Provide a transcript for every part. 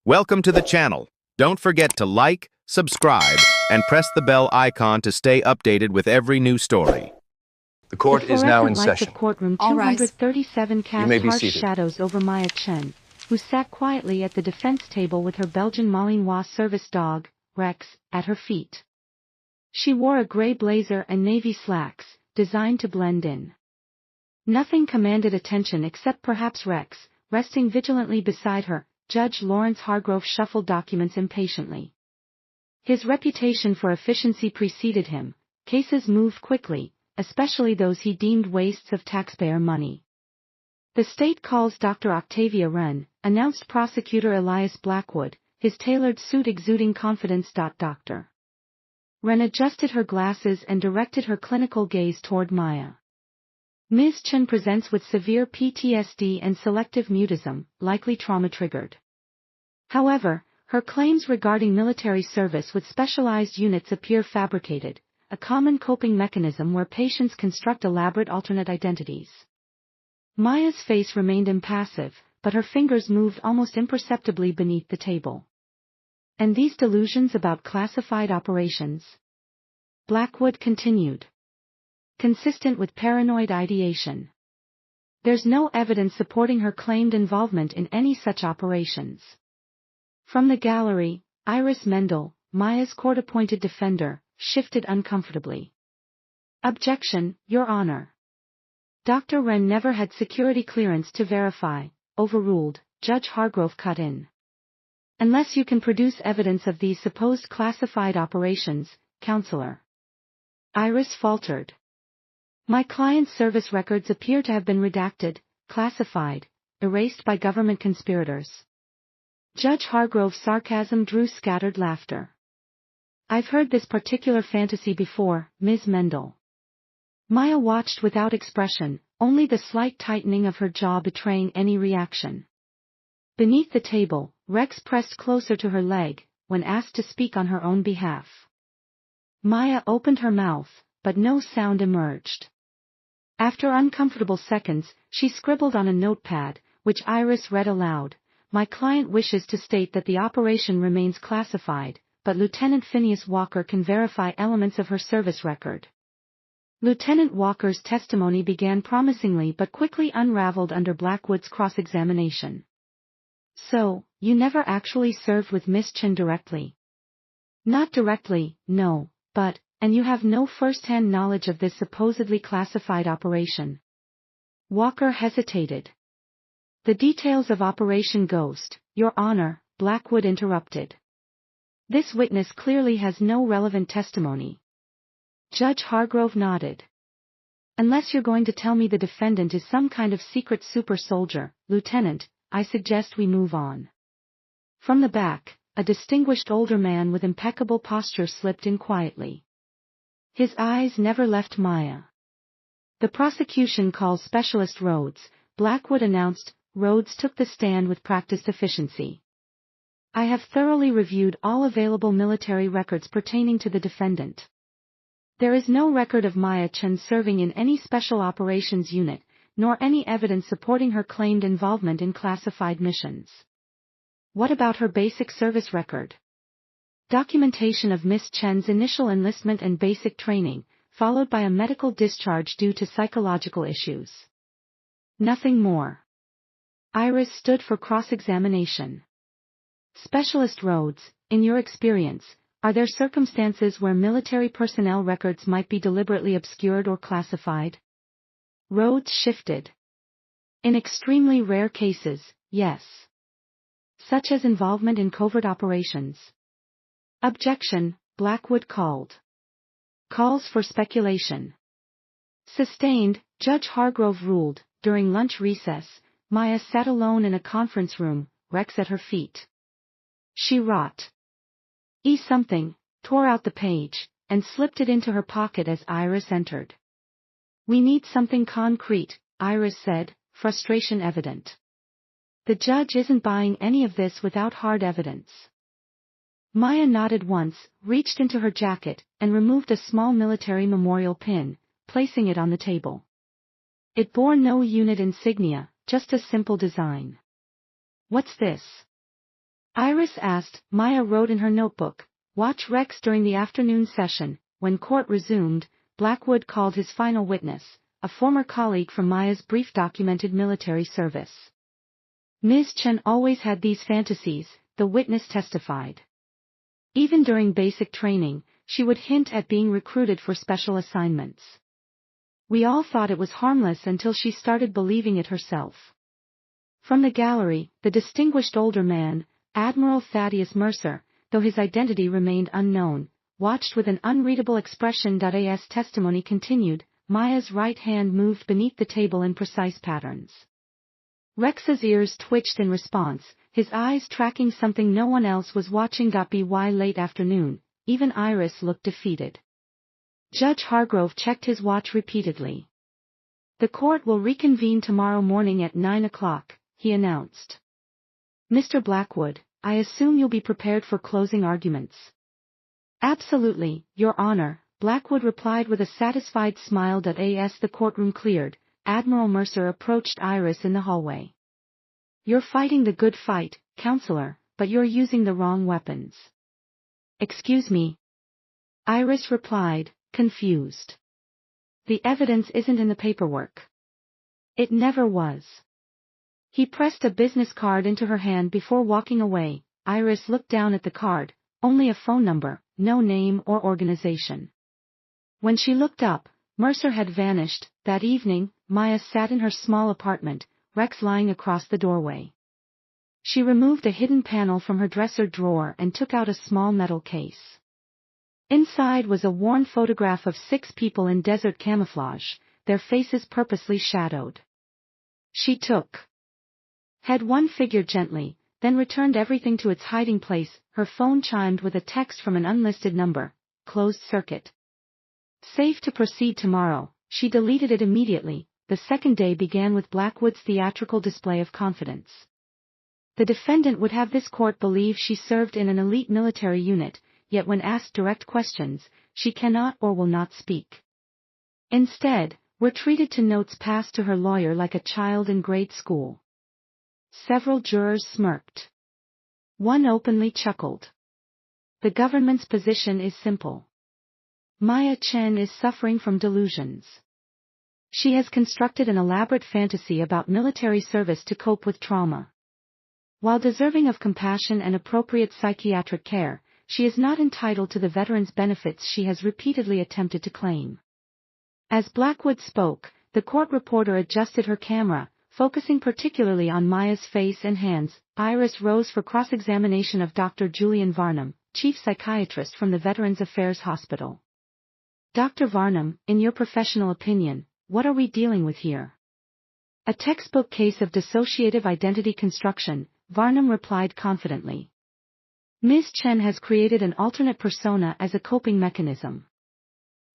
Welcome to the channel. Don't forget to like, subscribe, and press the bell icon to stay updated with every new story. The court is now in lights session. of courtroom All rise. 237 You cast may be harsh seated. shadows over Maya Chen, who sat quietly at the defense table with her Belgian Malinois service dog, Rex, at her feet. She wore a gray blazer and navy slacks, designed to blend in. Nothing commanded attention except perhaps Rex, resting vigilantly beside her. Judge Lawrence Hargrove shuffled documents impatiently. His reputation for efficiency preceded him. Cases moved quickly, especially those he deemed wastes of taxpayer money. "The state calls Dr. Octavia Wren," announced Prosecutor Elias Blackwood, his tailored suit exuding confidence. Dr. Wren adjusted her glasses and directed her clinical gaze toward Maya. "Ms. Chen presents with severe PTSD and selective mutism, likely trauma-triggered. However, her claims regarding military service with specialized units appear fabricated, a common coping mechanism where patients construct elaborate alternate identities." Maya's face remained impassive, but her fingers moved almost imperceptibly beneath the table. "And these delusions about classified operations?" Blackwood continued. "Consistent with paranoid ideation. There's no evidence supporting her claimed involvement in any such operations." From the gallery, Iris Mendel, Maya's court-appointed defender, shifted uncomfortably. "Objection, Your Honor. Dr. Wren never had security clearance to verify." Overruled, Judge Hargrove cut in. "Unless you can produce evidence of these supposed classified operations, Counselor." Iris faltered. "My client's service records appear to have been redacted, classified, erased by government conspirators." Judge Hargrove's sarcasm drew scattered laughter. "I've heard this particular fantasy before, Ms. Mendel." Maya watched without expression, only the slight tightening of her jaw betraying any reaction. Beneath the table, Rex pressed closer to her leg, when asked to speak on her own behalf. Maya opened her mouth, but no sound emerged. After uncomfortable seconds, she scribbled on a notepad, which Iris read aloud. "My client wishes to state that the operation remains classified, but Lieutenant Phineas Walker can verify elements of her service record." Lieutenant Walker's testimony began promisingly but quickly unraveled under Blackwood's cross-examination. "So, you never actually served with Miss Chen directly?" "Not directly, no, but, and you have no first-hand knowledge of this supposedly classified operation?" Walker hesitated. "The details of Operation Ghost, Your Honor," Blackwood interrupted. "This witness clearly has no relevant testimony." Judge Hargrove nodded. "Unless you're going to tell me the defendant is some kind of secret super soldier, Lieutenant, I suggest we move on." From the back, a distinguished older man with impeccable posture slipped in quietly. His eyes never left Maya. "The prosecution calls Specialist Rhodes," Blackwood announced. Rhodes took the stand with practiced efficiency. "I have thoroughly reviewed all available military records pertaining to the defendant. There is no record of Maya Chen serving in any special operations unit, nor any evidence supporting her claimed involvement in classified missions." "What about her basic service record?" "Documentation of Miss Chen's initial enlistment and basic training, followed by a medical discharge due to psychological issues." "Nothing more." Iris stood for cross-examination. "Specialist Rhodes, in your experience, are there circumstances where military personnel records might be deliberately obscured or classified?" Rhodes shifted. "In extremely rare cases, yes." "Such as involvement in covert operations?" "Objection," Blackwood called. "Calls for speculation." "Sustained," Judge Hargrove ruled. During lunch recess, Maya sat alone in a conference room, Rex at her feet. She wrought something, tore out the page, and slipped it into her pocket as Iris entered. "We need something concrete," Iris said, frustration evident. "The judge isn't buying any of this without hard evidence." Maya nodded once, reached into her jacket, and removed a small military memorial pin, placing it on the table. It bore no unit insignia, just a simple design. "What's this?" Iris asked. Maya wrote in her notebook, "Watch Rex during the afternoon session." When court resumed, Blackwood called his final witness, a former colleague from Maya's brief documented military service. Ms. Chen always had these fantasies, the witness testified. Even during basic training, she would hint at being recruited for special assignments. We all thought it was harmless until she started believing it herself. From the gallery, the distinguished older man, Admiral Thaddeus Mercer, though his identity remained unknown, watched with an unreadable expression. As testimony continued, Maya's right hand moved beneath the table in precise patterns. Rex's ears twitched in response, his eyes tracking something no one else was watching. By late afternoon, even Iris looked defeated. Judge Hargrove checked his watch repeatedly. "The court will reconvene tomorrow morning at 9 o'clock, he announced. "Mr. Blackwood, I assume you'll be prepared for closing arguments." "Absolutely, Your Honor," Blackwood replied with a satisfied smile. As the courtroom cleared, Admiral Mercer approached Iris in the hallway. "You're fighting the good fight, counselor, but you're using the wrong weapons." "Excuse me?" Iris replied, confused. "The evidence isn't in the paperwork." "It never was." He pressed a business card into her hand before walking away. Iris looked down at the card, only a phone number, no name or organization. When she looked up, Mercer had vanished. That evening, Maya sat in her small apartment, Rex lying across the doorway. She removed a hidden panel from her dresser drawer and took out a small metal case. Inside was a worn photograph of 6 people in desert camouflage, their faces purposely shadowed. She head one figure gently, then returned everything to its hiding place. Her phone chimed with a text from an unlisted number, "Closed circuit. Safe to proceed tomorrow." She deleted it immediately. The second day began with Blackwood's theatrical display of confidence. The defendant would have this court believe she served in an elite military unit, yet when asked direct questions, she cannot or will not speak. Instead, we're treated to notes passed to her lawyer like a child in grade school. Several jurors smirked. One openly chuckled. The government's position is simple. Maya Chen is suffering from delusions. She has constructed an elaborate fantasy about military service to cope with trauma. While deserving of compassion and appropriate psychiatric care, she is not entitled to the veterans' benefits she has repeatedly attempted to claim. As Blackwood spoke, the court reporter adjusted her camera, focusing particularly on Maya's face and hands. Iris rose for cross-examination of Dr. Julian Varnum, chief psychiatrist from the Veterans Affairs Hospital. "Dr. Varnum, in your professional opinion, what are we dealing with here?" "A textbook case of dissociative identity construction," Varnum replied confidently. "Ms. Chen has created an alternate persona as a coping mechanism.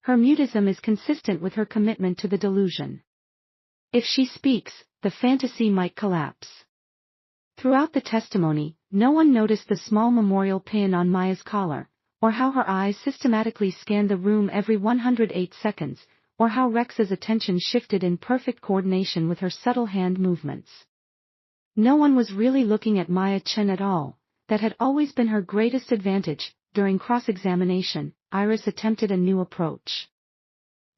Her mutism is consistent with her commitment to the delusion. If she speaks, the fantasy might collapse." Throughout the testimony, no one noticed the small memorial pin on Maya's collar, or how her eyes systematically scanned the room every 108 seconds, or how Rex's attention shifted in perfect coordination with her subtle hand movements. No one was really looking at Maya Chen at all. That had always been her greatest advantage. During cross-examination, Iris attempted a new approach.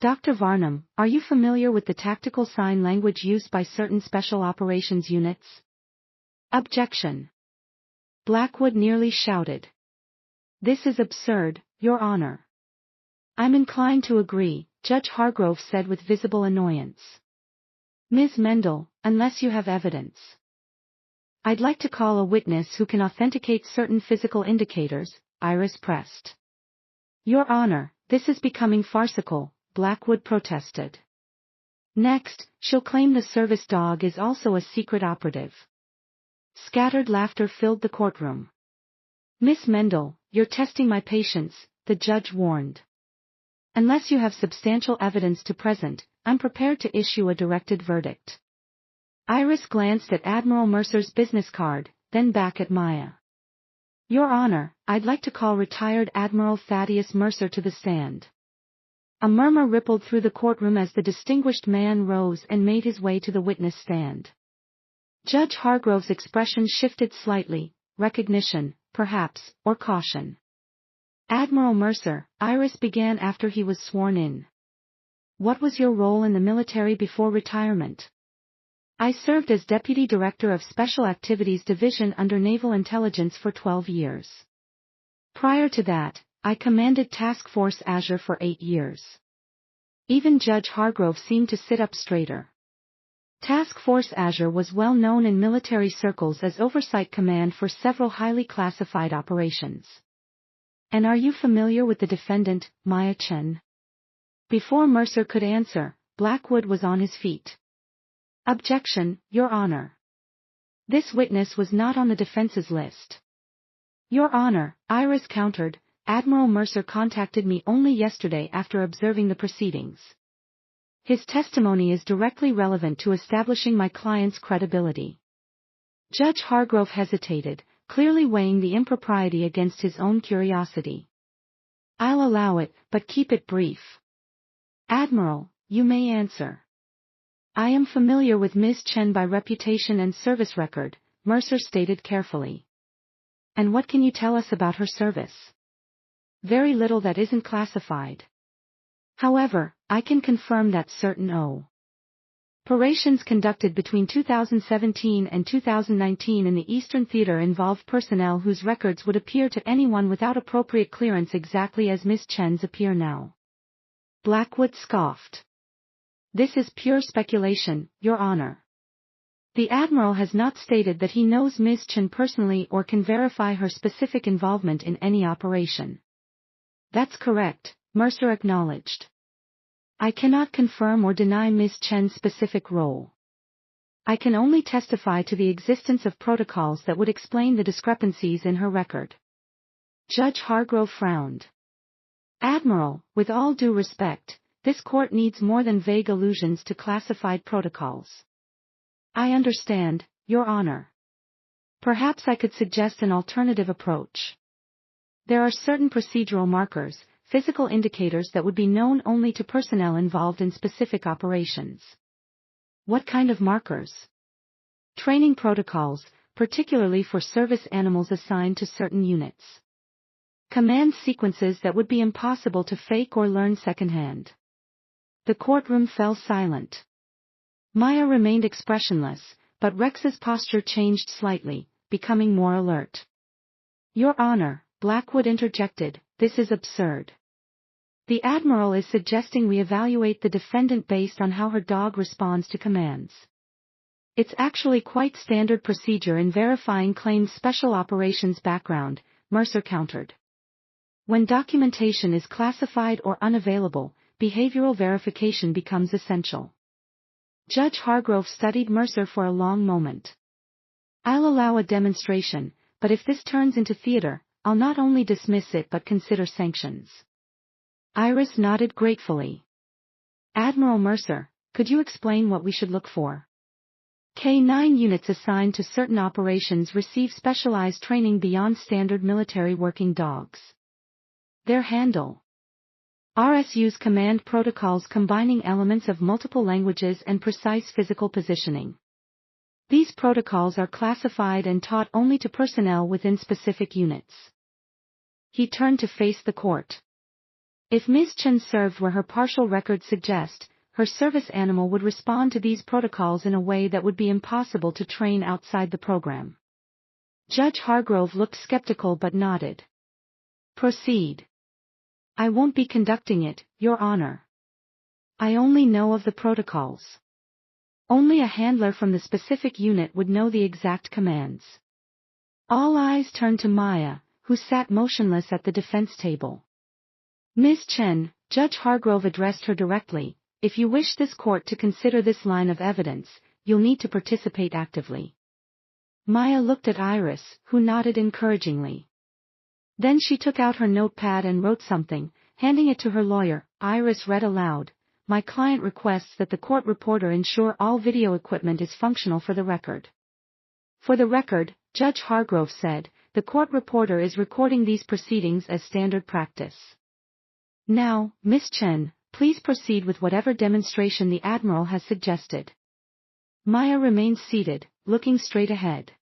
"Dr. Varnum, are you familiar with the tactical sign language used by certain special operations units?" "Objection." Blackwood nearly shouted. "This is absurd, Your Honor." "I'm inclined to agree," Judge Hargrove said with visible annoyance. "Ms. Mendel, unless you have evidence." "I'd like to call a witness who can authenticate certain physical indicators," Iris pressed. "Your Honor, this is becoming farcical," Blackwood protested. "Next, she'll claim the service dog is also a secret operative." Scattered laughter filled the courtroom. "Miss Mendel, you're testing my patience," the judge warned. "Unless you have substantial evidence to present, I'm prepared to issue a directed verdict." Iris glanced at Admiral Mercer's business card, then back at Maya. "Your Honor, I'd like to call retired Admiral Thaddeus Mercer to the stand." A murmur rippled through the courtroom as the distinguished man rose and made his way to the witness stand. Judge Hargrove's expression shifted slightly. recognition, perhaps, or caution. Admiral Mercer, Iris began after he was sworn in. What was your role in the military before retirement? I served as Deputy Director of Special Activities Division under Naval Intelligence for 12 years. Prior to that, I commanded Task Force Azure for 8 years. Even Judge Hargrove seemed to sit up straighter. Task Force Azure was well known in military circles as Oversight Command for several highly classified operations. And are you familiar with the defendant, Maya Chen? Before Mercer could answer, Blackwood was on his feet. Objection, Your Honor. This witness was not on the defense's list. Your Honor, Iris countered, Admiral Mercer contacted me only yesterday after observing the proceedings. His testimony is directly relevant to establishing my client's credibility. Judge Hargrove hesitated, clearly weighing the impropriety against his own curiosity. I'll allow it, but keep it brief. Admiral, you may answer. I am familiar with Ms. Chen by reputation and service record, Mercer stated carefully. And what can you tell us about her service? Very little that isn't classified. However, I can confirm that certain operations conducted between 2017 and 2019 in the Eastern Theater involved personnel whose records would appear to anyone without appropriate clearance exactly as Ms. Chen's appear now. Blackwood scoffed. This is pure speculation, Your Honor. The Admiral has not stated that he knows Ms. Chen personally or can verify her specific involvement in any operation. That's correct, Mercer acknowledged. I cannot confirm or deny Ms. Chen's specific role. I can only testify to the existence of protocols that would explain the discrepancies in her record. Judge Hargrove frowned. Admiral, with all due respect, this court needs more than vague allusions to classified protocols. I understand, Your Honor. Perhaps I could suggest an alternative approach. There are certain procedural markers, physical indicators that would be known only to personnel involved in specific operations. What kind of markers? Training protocols, particularly for service animals assigned to certain units. Command sequences that would be impossible to fake or learn secondhand. The courtroom fell silent. Maya remained expressionless, but Rex's posture changed slightly, becoming more alert. Your Honor, Blackwood interjected, this is absurd. The Admiral is suggesting we evaluate the defendant based on how her dog responds to commands. It's actually quite standard procedure in verifying claims special operations background, Mercer countered. When documentation is classified or unavailable, behavioral verification becomes essential. Judge Hargrove studied Mercer for a long moment. I'll allow a demonstration, but if this turns into theater, I'll not only dismiss it but consider sanctions. Iris nodded gratefully. Admiral Mercer, could you explain what we should look for? K-9 units assigned to certain operations receive specialized training beyond standard military working dogs. Their handle. RSU's command protocols combining elements of multiple languages and precise physical positioning. These protocols are classified and taught only to personnel within specific units. He turned to face the court. If Ms. Chen served where her partial records suggest, her service animal would respond to these protocols in a way that would be impossible to train outside the program. Judge Hargrove looked skeptical but nodded. Proceed. I won't be conducting it, Your Honor. I only know of the protocols. Only a handler from the specific unit would know the exact commands. All eyes turned to Maya, who sat motionless at the defense table. Ms. Chen, Judge Hargrove addressed her directly, if you wish this court to consider this line of evidence, you'll need to participate actively. Maya looked at Iris, who nodded encouragingly. Then she took out her notepad and wrote something, handing it to her lawyer. Iris read aloud, my client requests that the court reporter ensure all video equipment is functional for the record. For the record, Judge Hargrove said, the court reporter is recording these proceedings as standard practice. Now, Ms. Chen, please proceed with whatever demonstration the Admiral has suggested. Maya remained seated, looking straight ahead.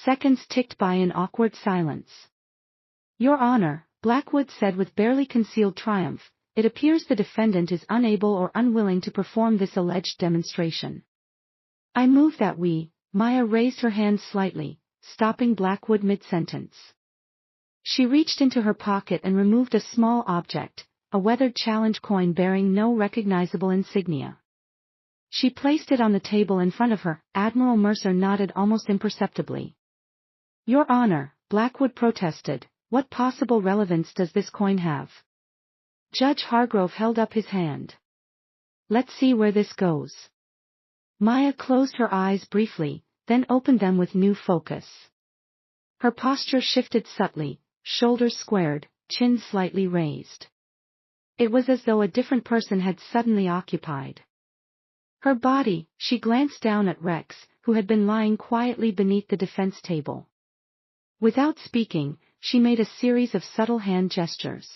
Seconds ticked by in awkward silence. Your Honor, Blackwood said with barely concealed triumph, it appears the defendant is unable or unwilling to perform this alleged demonstration. I move that Maya raised her hand slightly, stopping Blackwood mid-sentence. She reached into her pocket and removed a small object, a weathered challenge coin bearing no recognizable insignia. She placed it on the table in front of her. Admiral Mercer nodded almost imperceptibly. Your Honor, Blackwood protested, what possible relevance does this coin have? Judge Hargrove held up his hand. Let's see where this goes. Maya closed her eyes briefly, then opened them with new focus. Her posture shifted subtly, shoulders squared, chin slightly raised. It was as though a different person had suddenly occupied her body. She glanced down at Rex, who had been lying quietly beneath the defense table. Without speaking, she made a series of subtle hand gestures.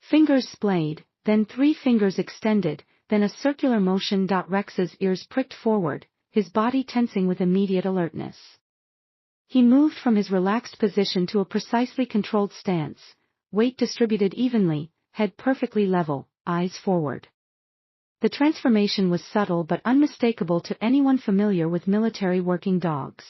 Fingers splayed, then 3 fingers extended, then a circular motion. Rex's ears pricked forward, his body tensing with immediate alertness. He moved from his relaxed position to a precisely controlled stance, weight distributed evenly, head perfectly level, eyes forward. The transformation was subtle but unmistakable to anyone familiar with military working dogs.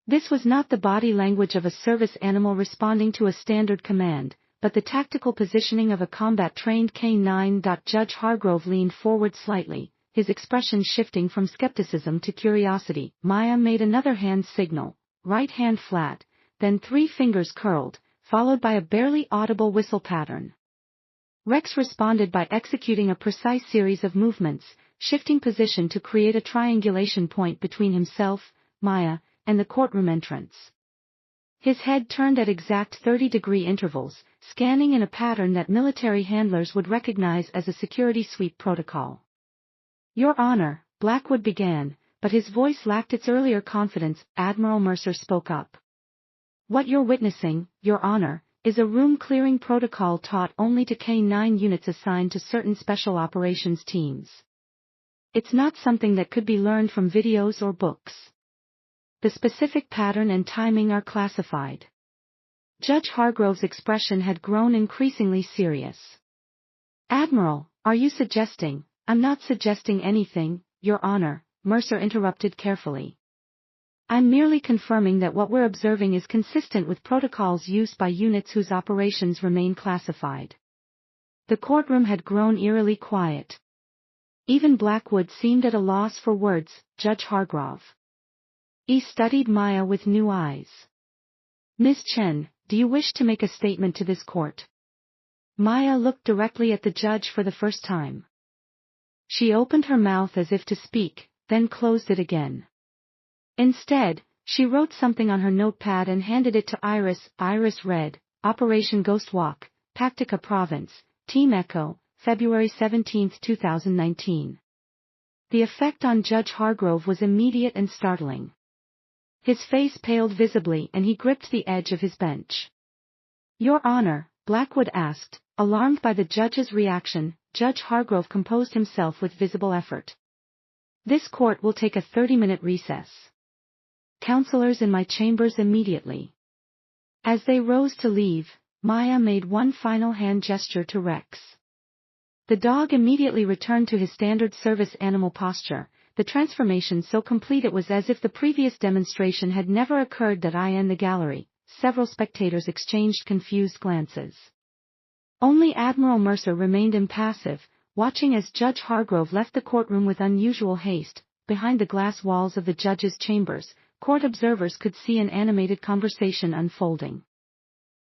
This was not the body language of a service animal responding to a standard command, but the tactical positioning of a combat-trained canine. Judge Hargrove leaned forward slightly, his expression shifting from skepticism to curiosity. Maya made another hand signal, right hand flat, then 3 fingers curled, followed by a barely audible whistle pattern. Rex responded by executing a precise series of movements, shifting position to create a triangulation point between himself, Maya, and the courtroom entrance. His head turned at exact 30-degree intervals, scanning in a pattern that military handlers would recognize as a security sweep protocol. Your Honor, Blackwood began, but his voice lacked its earlier confidence. Admiral Mercer spoke up. What you're witnessing, Your Honor, is a room-clearing protocol taught only to K-9 units assigned to certain special operations teams. It's not something that could be learned from videos or books. The specific pattern and timing are classified. Judge Hargrove's expression had grown increasingly serious. Admiral, are you suggesting? I'm not suggesting anything, Your Honor, Mercer interrupted carefully. I'm merely confirming that what we're observing is consistent with protocols used by units whose operations remain classified. The courtroom had grown eerily quiet. Even Blackwood seemed at a loss for words. Judge Hargrove. He studied Maya with new eyes. Ms. Chen, do you wish to make a statement to this court? Maya looked directly at the judge for the first time. She opened her mouth as if to speak, then closed it again. Instead, she wrote something on her notepad and handed it to Iris. Iris read, Operation Ghost Walk, Paktika Province, Team Echo, February 17, 2019. The effect on Judge Hargrove was immediate and startling. His face paled visibly and he gripped the edge of his bench. Your Honor, Blackwood asked, alarmed by the judge's reaction. Judge Hargrove composed himself with visible effort. This court will take a 30-minute recess. Counselors in my chambers immediately. As they rose to leave, Maya made one final hand gesture to Rex. The dog immediately returned to his standard service animal posture, the transformation so complete it was as if the previous demonstration had never occurred. In the gallery, several spectators exchanged confused glances. Only Admiral Mercer remained impassive, watching as Judge Hargrove left the courtroom with unusual haste. Behind the glass walls of the judge's chambers, court observers could see an animated conversation unfolding.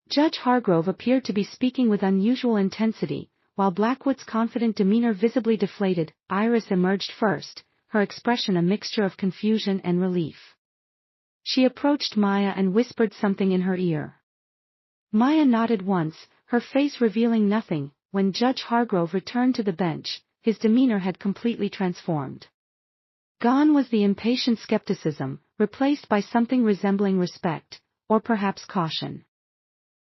Judge Hargrove appeared to be speaking with unusual intensity, while Blackwood's confident demeanor visibly deflated. Iris emerged first, her expression a mixture of confusion and relief. She approached Maya and whispered something in her ear. Maya nodded once, her face revealing nothing. When Judge Hargrove returned to the bench, his demeanor had completely transformed. Gone was the impatient skepticism, replaced by something resembling respect, or perhaps caution.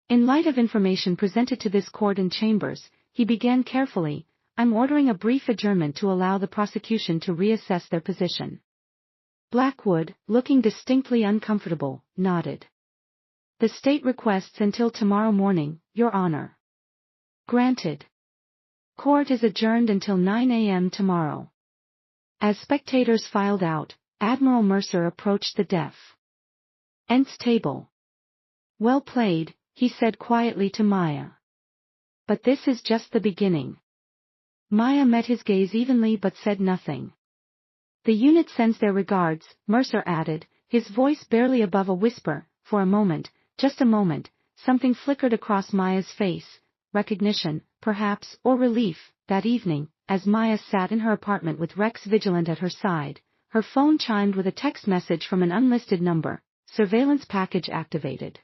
In light of information presented to this court in chambers, he began carefully, I'm ordering a brief adjournment to allow the prosecution to reassess their position. Blackwood, looking distinctly uncomfortable, nodded. The state requests until tomorrow morning, Your Honor. Granted. Court is adjourned until 9 a.m. tomorrow. As spectators filed out, Admiral Mercer approached the defense table. Well played, he said quietly to Maya. But this is just the beginning. Maya met his gaze evenly but said nothing. The unit sends their regards, Mercer added, his voice barely above a whisper. For a moment, just a moment, something flickered across Maya's face, recognition, perhaps, or relief. That evening, as Maya sat in her apartment with Rex vigilant at her side, her phone chimed with a text message from an unlisted number, surveillance package activated.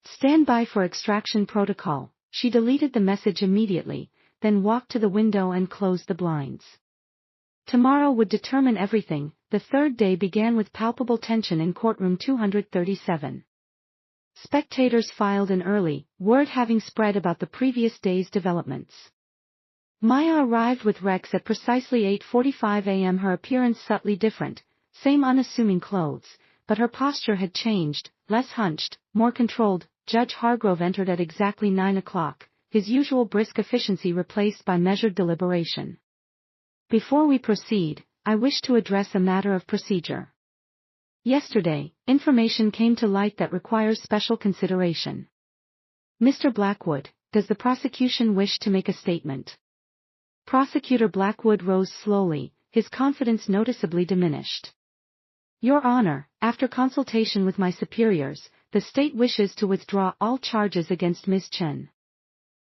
Stand by for extraction protocol. She deleted the message immediately, then walked to the window and closed the blinds. Tomorrow would determine everything. The third day began with palpable tension in courtroom 237. Spectators filed in early, word having spread about the previous day's developments. Maya arrived with Rex at precisely 8:45 a.m. Her appearance subtly different, same unassuming clothes, but her posture had changed, less hunched, more controlled. Judge Hargrove entered at exactly 9 o'clock, his usual brisk efficiency replaced by measured deliberation. Before we proceed, I wish to address a matter of procedure. Yesterday, information came to light that requires special consideration. Mr. Blackwood, does the prosecution wish to make a statement? Prosecutor Blackwood rose slowly, his confidence noticeably diminished. Your Honor, after consultation with my superiors, the state wishes to withdraw all charges against Ms. Chen.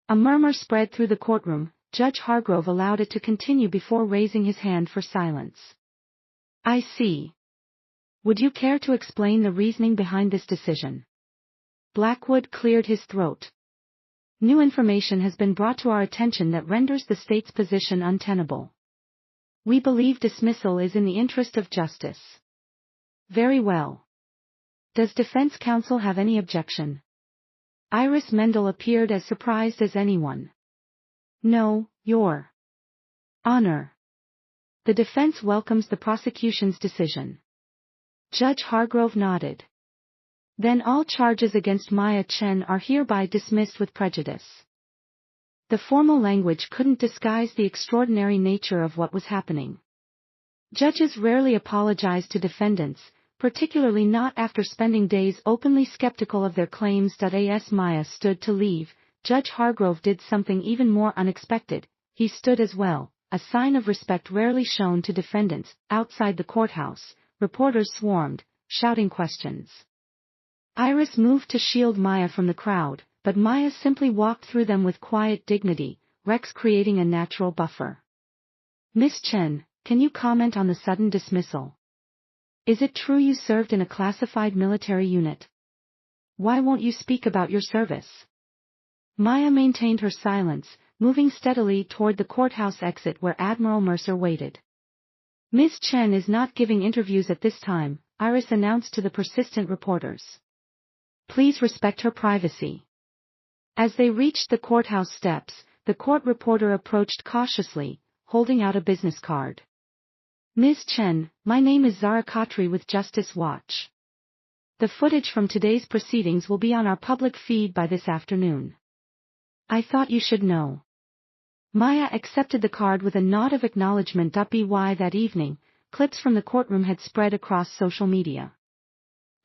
A murmur spread through the courtroom. Judge Hargrove allowed it to continue before raising his hand for silence. I see. Would you care to explain the reasoning behind this decision? Blackwood cleared his throat. New information has been brought to our attention that renders the state's position untenable. We believe dismissal is in the interest of justice. Very well. Does defense counsel have any objection? Iris Mendel appeared as surprised as anyone. No, Your Honor. The defense welcomes the prosecution's decision. Judge Hargrove nodded. Then all charges against Maya Chen are hereby dismissed with prejudice. The formal language couldn't disguise the extraordinary nature of what was happening. Judges rarely apologize to defendants, particularly not after spending days openly skeptical of their claims. As Maya stood to leave, Judge Hargrove did something even more unexpected. He stood as well, a sign of respect rarely shown to defendants. Outside the courthouse, reporters swarmed, shouting questions. Iris moved to shield Maya from the crowd, but Maya simply walked through them with quiet dignity, Rex creating a natural buffer. Miss Chen, can you comment on the sudden dismissal? Is it true you served in a classified military unit? Why won't you speak about your service? Maya maintained her silence, moving steadily toward the courthouse exit where Admiral Mercer waited. Ms. Chen is not giving interviews at this time, Iris announced to the persistent reporters. Please respect her privacy. As they reached the courthouse steps, the court reporter approached cautiously, holding out a business card. Ms. Chen, my name is Zara Khatri with Justice Watch. The footage from today's proceedings will be on our public feed by this afternoon. I thought you should know. Maya accepted the card with a nod of acknowledgement. By that evening, clips from the courtroom had spread across social media.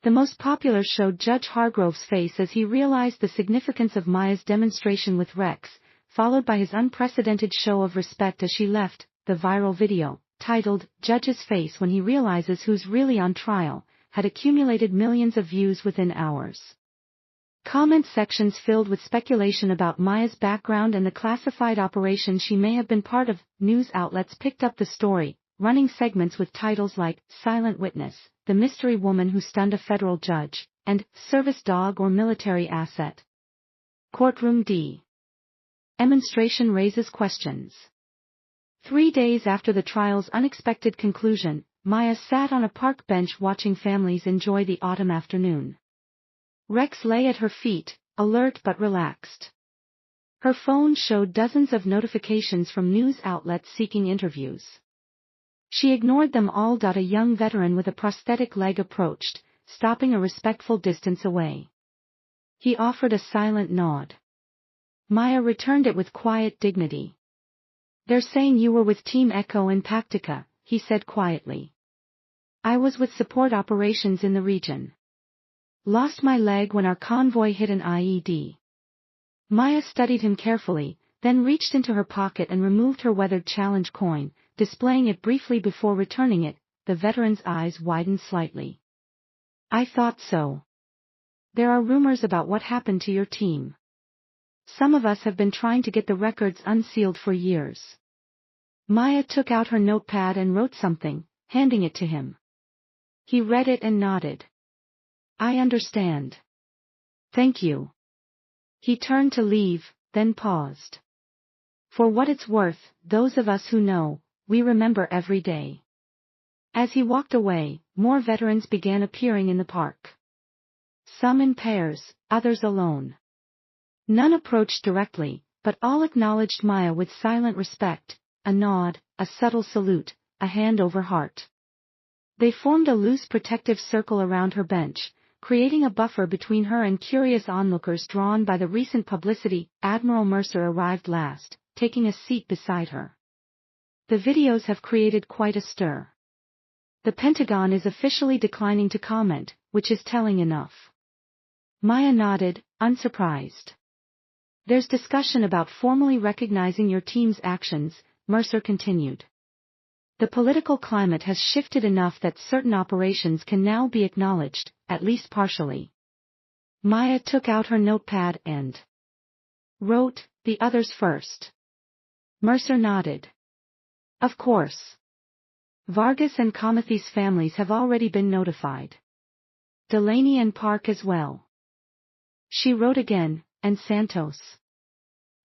The most popular showed Judge Hargrove's face as he realized the significance of Maya's demonstration with Rex, followed by his unprecedented show of respect as she left. The viral video, titled Judge's Face When He Realizes Who's Really on Trial, had accumulated millions of views within hours. Comment sections filled with speculation about Maya's background and the classified operation she may have been part of. News outlets picked up the story, running segments with titles like Silent Witness, The Mystery Woman Who Stunned a Federal Judge, and Service Dog or Military Asset. Courtroom D. Demonstration raises questions. 3 days after the trial's unexpected conclusion, Maya sat on a park bench watching families enjoy the autumn afternoon. Rex lay at her feet, alert but relaxed. Her phone showed dozens of notifications from news outlets seeking interviews. She ignored them all. A young veteran with a prosthetic leg approached, stopping a respectful distance away. He offered a silent nod. Maya returned it with quiet dignity. "They're saying you were with Team Echo in Paktika," he said quietly. "I was with support operations in the region. Lost my leg when our convoy hit an IED." Maya studied him carefully, then reached into her pocket and removed her weathered challenge coin, displaying it briefly before returning it. The veteran's eyes widened slightly. "I thought so. There are rumors about what happened to your team. Some of us have been trying to get the records unsealed for years." Maya took out her notepad and wrote something, handing it to him. He read it and nodded. "I understand. Thank you." He turned to leave, then paused. "For what it's worth, those of us who know, we remember every day." As he walked away, more veterans began appearing in the park. Some in pairs, others alone. None approached directly, but all acknowledged Maya with silent respect, a nod, a subtle salute, a hand over heart. They formed a loose protective circle around her bench, creating a buffer between her and curious onlookers drawn by the recent publicity. Admiral Mercer arrived last, taking a seat beside her. "The videos have created quite a stir. The Pentagon is officially declining to comment, which is telling enough." Maya nodded, unsurprised. "There's discussion about formally recognizing your team's actions," Mercer continued. "The political climate has shifted enough that certain operations can now be acknowledged, at least partially." Maya took out her notepad and wrote, "The others first." Mercer nodded. "Of course. Vargas and Kamathi's families have already been notified. Delaney and Park as well." She wrote again, "And Santos.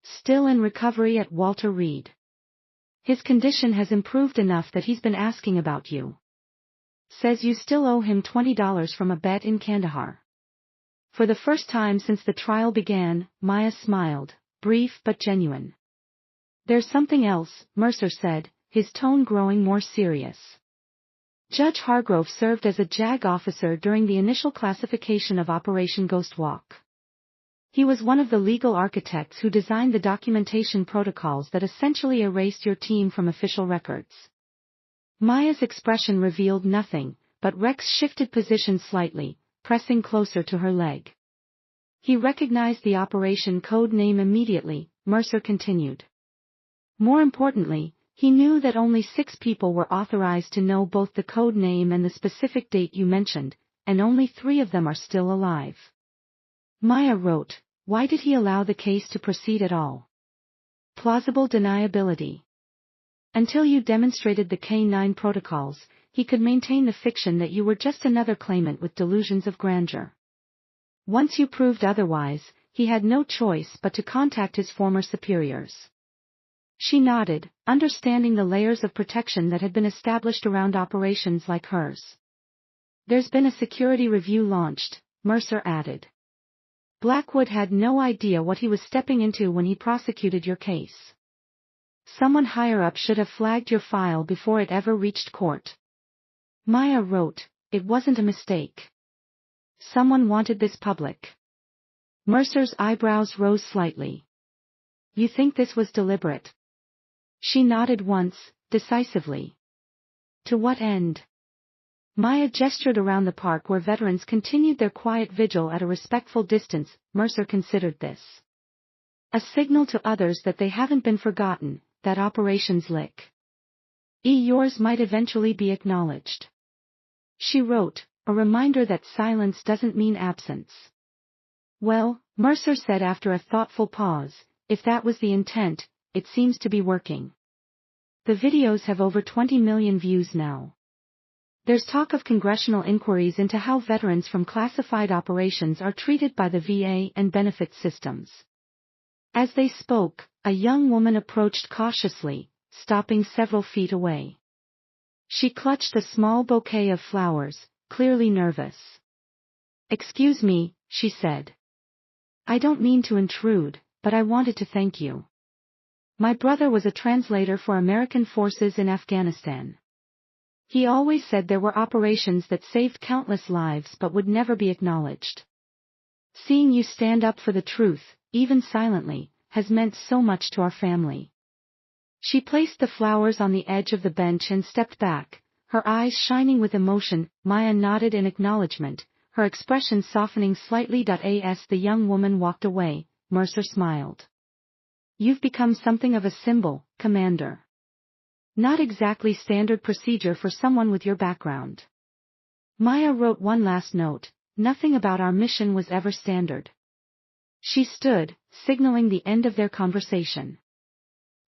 Still in recovery at Walter Reed. His condition has improved enough that he's been asking about you. Says you still owe him $20 from a bet in Kandahar." For the first time since the trial began, Maya smiled, brief but genuine. "There's something else," Mercer said, his tone growing more serious. "Judge Hargrove served as a JAG officer during the initial classification of Operation Ghostwalk. He was one of the legal architects who designed the documentation protocols that essentially erased your team from official records." Maya's expression revealed nothing, but Rex shifted position slightly, pressing closer to her leg. "He recognized the operation code name immediately," Mercer continued. "More importantly, he knew that only 6 people were authorized to know both the code name and the specific date you mentioned, and only 3 of them are still alive." Maya wrote, "Why did he allow the case to proceed at all?" "Plausible deniability. Until you demonstrated the K-9 protocols, he could maintain the fiction that you were just another claimant with delusions of grandeur. Once you proved otherwise, he had no choice but to contact his former superiors." She nodded, understanding the layers of protection that had been established around operations like hers. "There's been a security review launched," Mercer added. "Blackwood had no idea what he was stepping into when he prosecuted your case. Someone higher up should have flagged your file before it ever reached court." Maya wrote, "It wasn't a mistake. Someone wanted this public." Mercer's eyebrows rose slightly. "You think this was deliberate?" She nodded once, decisively. "To what end?" Maya gestured around the park where veterans continued their quiet vigil at a respectful distance. Mercer considered this a signal to others that they haven't been forgotten, that operations lick yours might eventually be acknowledged. She wrote, a reminder that silence doesn't mean absence. "Well," Mercer said after a thoughtful pause, "if that was the intent, it seems to be working. The videos have over 20 million views now. There's talk of congressional inquiries into how veterans from classified operations are treated by the VA and benefits systems." As they spoke, a young woman approached cautiously, stopping several feet away. She clutched a small bouquet of flowers, clearly nervous. "Excuse me," she said. "I don't mean to intrude, but I wanted to thank you. My brother was a translator for American forces in Afghanistan. He always said there were operations that saved countless lives but would never be acknowledged. Seeing you stand up for the truth, even silently, has meant so much to our family. She placed the flowers on the edge of the bench and stepped back, her eyes shining with emotion. Maya nodded in acknowledgement, her expression softening slightly. As the young woman walked away, Mercer smiled. You've become something of a symbol, Commander. Not exactly standard procedure for someone with your background. Maya wrote one last note, nothing about our mission was ever standard. She stood, signaling the end of their conversation.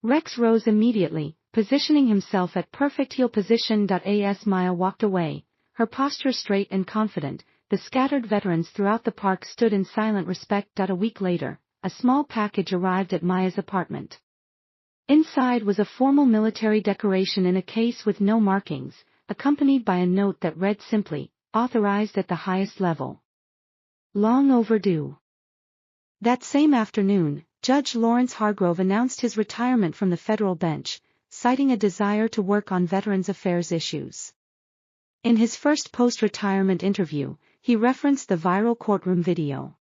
Rex rose immediately, positioning himself at perfect heel position. As Maya walked away, her posture straight and confident, the scattered veterans throughout the park stood in silent respect. A week later, a small package arrived at Maya's apartment. Inside was a formal military decoration in a case with no markings, accompanied by a note that read simply, authorized at the highest level. Long overdue. That same afternoon, Judge Lawrence Hargrove announced his retirement from the federal bench, citing a desire to work on Veterans Affairs issues. In his first post-retirement interview, he referenced the viral courtroom video.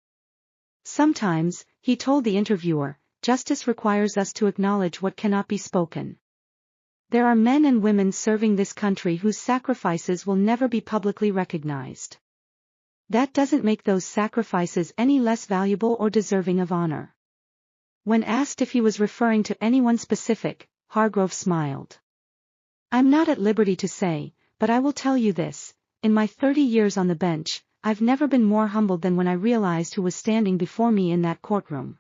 Sometimes, he told the interviewer, justice requires us to acknowledge what cannot be spoken. There are men and women serving this country whose sacrifices will never be publicly recognized. That doesn't make those sacrifices any less valuable or deserving of honor. When asked if he was referring to anyone specific, Hargrove smiled. I'm not at liberty to say, but I will tell you this, in my 30 years on the bench, I've never been more humbled than when I realized who was standing before me in that courtroom.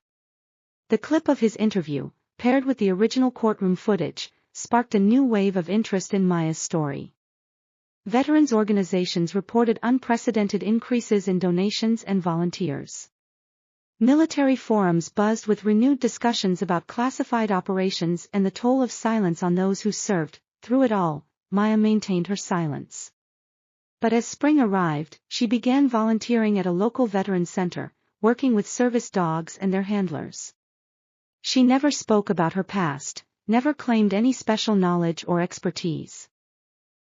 The clip of his interview, paired with the original courtroom footage, sparked a new wave of interest in Maya's story. Veterans organizations reported unprecedented increases in donations and volunteers. Military forums buzzed with renewed discussions about classified operations and the toll of silence on those who served. Through it all, Maya maintained her silence. But as spring arrived, she began volunteering at a local veterans center, working with service dogs and their handlers. She never spoke about her past, never claimed any special knowledge or expertise.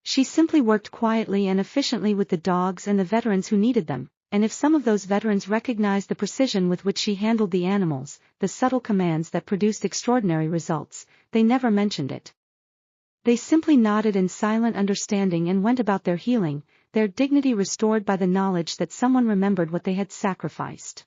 She simply worked quietly and efficiently with the dogs and the veterans who needed them, and if some of those veterans recognized the precision with which she handled the animals, the subtle commands that produced extraordinary results, they never mentioned it. They simply nodded in silent understanding and went about their healing, their dignity restored by the knowledge that someone remembered what they had sacrificed.